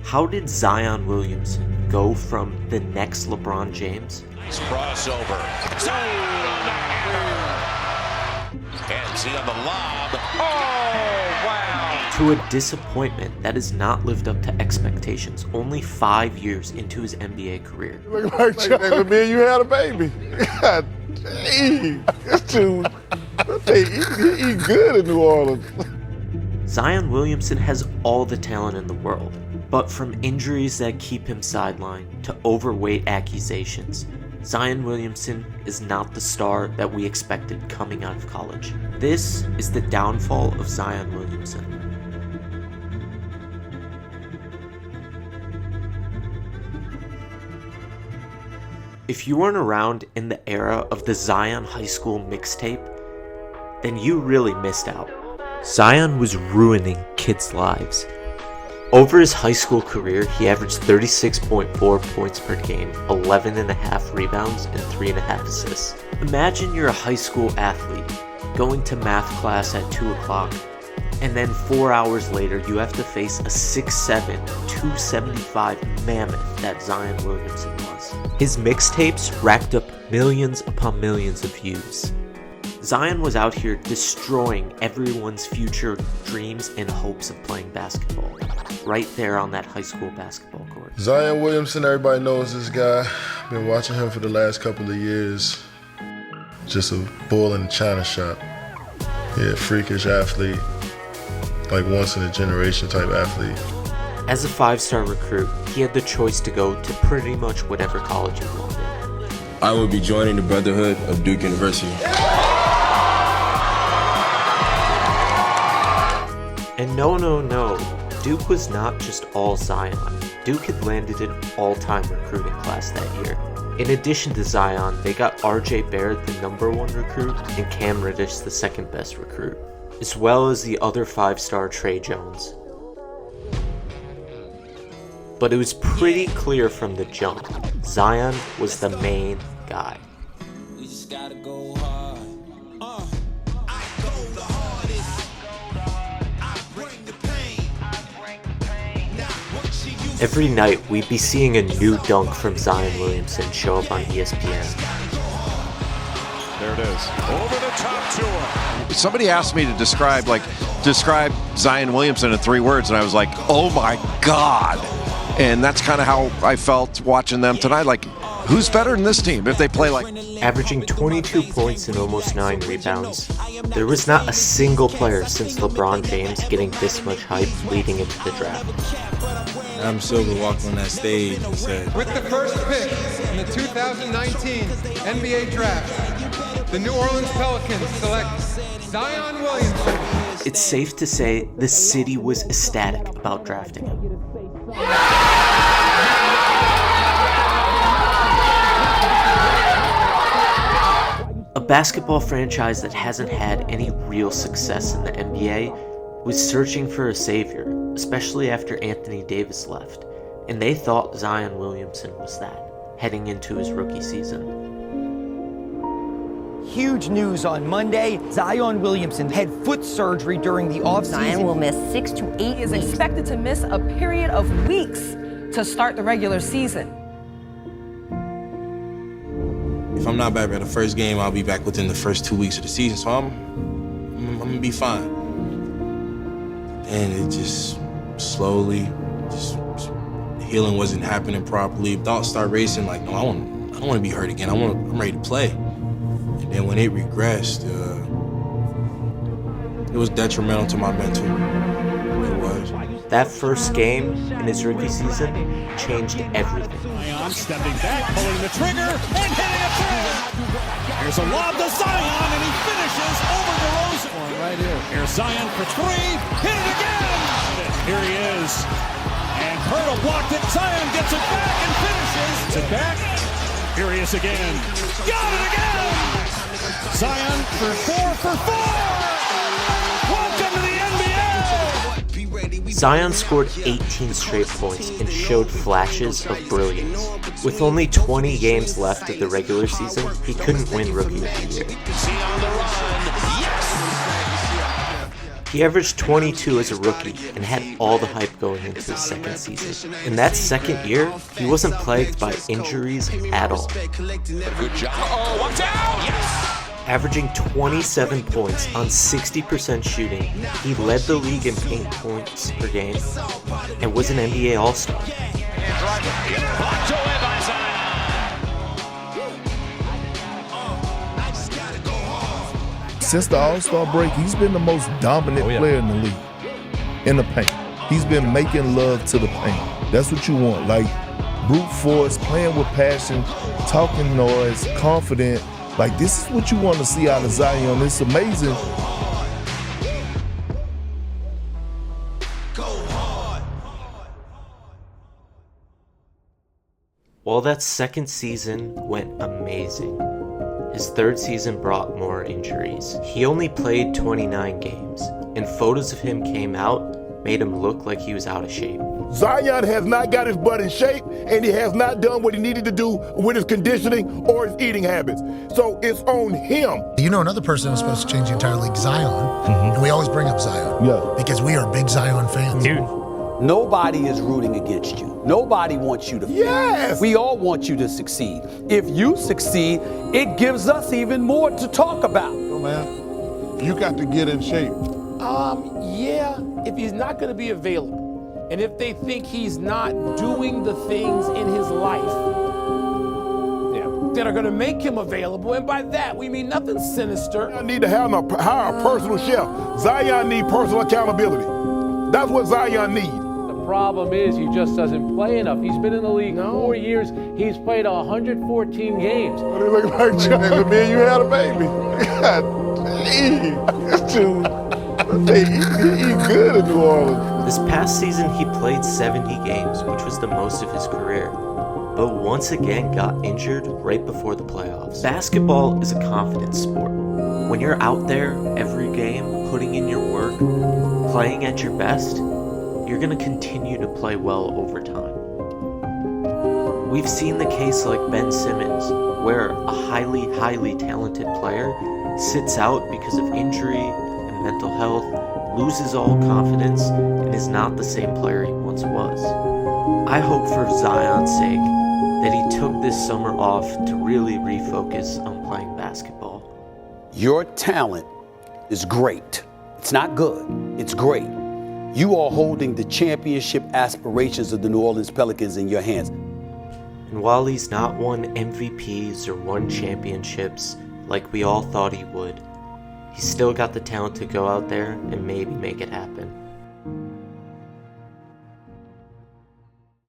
How did Zion Williamson go from the next LeBron James? Nice crossover. Zion on the hammer. And Z on the lob. Oh, wow. To a disappointment that has not lived up to expectations only 5 years into his NBA career. Look like me and you had a baby. God dang. This dude, he good in New Orleans. Zion Williamson has all the talent in the world, but from injuries that keep him sidelined to overweight accusations, Zion Williamson is not the star that we expected coming out of college. This is the downfall of Zion Williamson. If you weren't around in the era of the Zion High School mixtape, then you really missed out. Zion was ruining kids' lives. Over his high school career, he averaged 36.4 points per game, 11.5 rebounds, and 3.5 assists. Imagine you're a high school athlete, going to math class at 2 o'clock, and then 4 hours later you have to face a 6'7", 275 mammoth that Zion Williamson was. His mixtapes racked up millions upon millions of views. Zion was out here destroying everyone's future dreams and hopes of playing basketball, right there on that high school basketball court. Zion Williamson, everybody knows this guy. Been watching him for the last couple of years. Just a bull in the china shop. Yeah, freakish athlete, like once in a generation type athlete. As a 5-star recruit, he had the choice to go to pretty much whatever college he wanted. I would be joining the Brotherhood of Duke University. And no, Duke was not just all Zion. Duke had landed an all-time recruiting class that year. In addition to Zion, they got RJ Barrett, the #1 recruit, and Cam Reddish, the second best recruit, as well as the other 5-star Trey Jones. But it was pretty clear from the jump, Zion was the main guy. We just gotta go hard. Every night, we'd be seeing a new dunk from Zion Williamson show up on ESPN. There it is. Over the top to him. Somebody asked me to describe Zion Williamson in 3 words, and I was like, oh my God. And that's kind of how I felt watching them tonight. Like, who's better than this team if they play like... Averaging 22 points and almost 9 rebounds, there was not a single player since LeBron James getting this much hype leading into the draft. Adam Silver walked on that stage and said, with the first pick in the 2019 NBA Draft, the New Orleans Pelicans select Zion Williamson. It's safe to say the city was ecstatic about drafting him. A basketball franchise that hasn't had any real success in the NBA was searching for a savior, especially after Anthony Davis left, and they thought Zion Williamson was that, heading into his rookie season. Huge news on Monday. Zion Williamson had foot surgery during the offseason. Zion will miss 6 to 8 He is expected to miss a period of weeks to start the regular season. if I'm not back by the first game, I'll be back within the first 2 weeks of the season. So I'm gonna be fine. And it just slowly, the healing wasn't happening properly. Thoughts start racing like, no, I don't want to be hurt again. I'm ready to play. And then when it regressed, it was detrimental to my mental. It was. That first game in his rookie season changed everything. Zion stepping back, pulling the trigger, and hitting a three. Here's a lob to Zion, and he finishes over DeRozan. Right here. Here's Zion for three, hit it again. Here he is, and Hurdle blocked it. Zion gets it back and finishes. Gets it back. Here he is again. Got it again. Zion for 4 for 4. Welcome to the NBA. Zion scored 18 straight points and showed flashes of brilliance. With only 20 games left of the regular season, he couldn't win Rookie of the Year. He averaged 22 as a rookie and had all the hype going into his second season. In that second year, he wasn't plagued by injuries at all. Good job. Oh, watch out! Yes! Averaging 27 points on 60% shooting, he led the league in paint points per game and was an NBA All-Star. Blocked away by Zion. Since the All-Star break, he's been the most dominant player in the league, in the paint. He's been making love to the paint. That's what you want, like brute force, playing with passion, talking noise, confident. Like, this is what you want to see out of Zion. It's amazing. While that second season went amazing, his third season brought more injuries. He only played 29 games, and photos of him came out, made him look like he was out of shape. Zion has not got his butt in shape, and he has not done what he needed to do with his conditioning or his eating habits. So it's on him. You know, another person who's supposed to change the entire league, Zion, and we always bring up Zion because we are big Zion fans. Dude. Nobody is rooting against you. Nobody wants you to fail. Yes! We all want you to succeed. If you succeed, it gives us even more to talk about. Oh, man, you got to get in shape. Yeah, if he's not going to be available, and if they think he's not doing the things in his life that are going to make him available, and by that we mean nothing sinister. I need to hire a personal chef. Zion needs personal accountability. That's what Zion needs. The problem is he just doesn't play enough. He's been in the league 4 years. He's played 114 games. What do you look like, Johnny? Man, you had a baby. God dang. He's good in New Orleans. This past season, he played 70 games, which was the most of his career, but once again got injured right before the playoffs. Basketball is a confidence sport. When you're out there every game, putting in your work, playing at your best, you're going to continue to play well over time. We've seen the case like Ben Simmons, where a highly talented player sits out because of injury and mental health, loses all confidence, and is not the same player he once was. I hope for Zion's sake that he took this summer off to really refocus on playing basketball. Your talent is great. It's not good. It's great. You are holding the championship aspirations of the New Orleans Pelicans in your hands. And while he's not won MVPs or won championships like we all thought he would, he's still got the talent to go out there and maybe make it happen.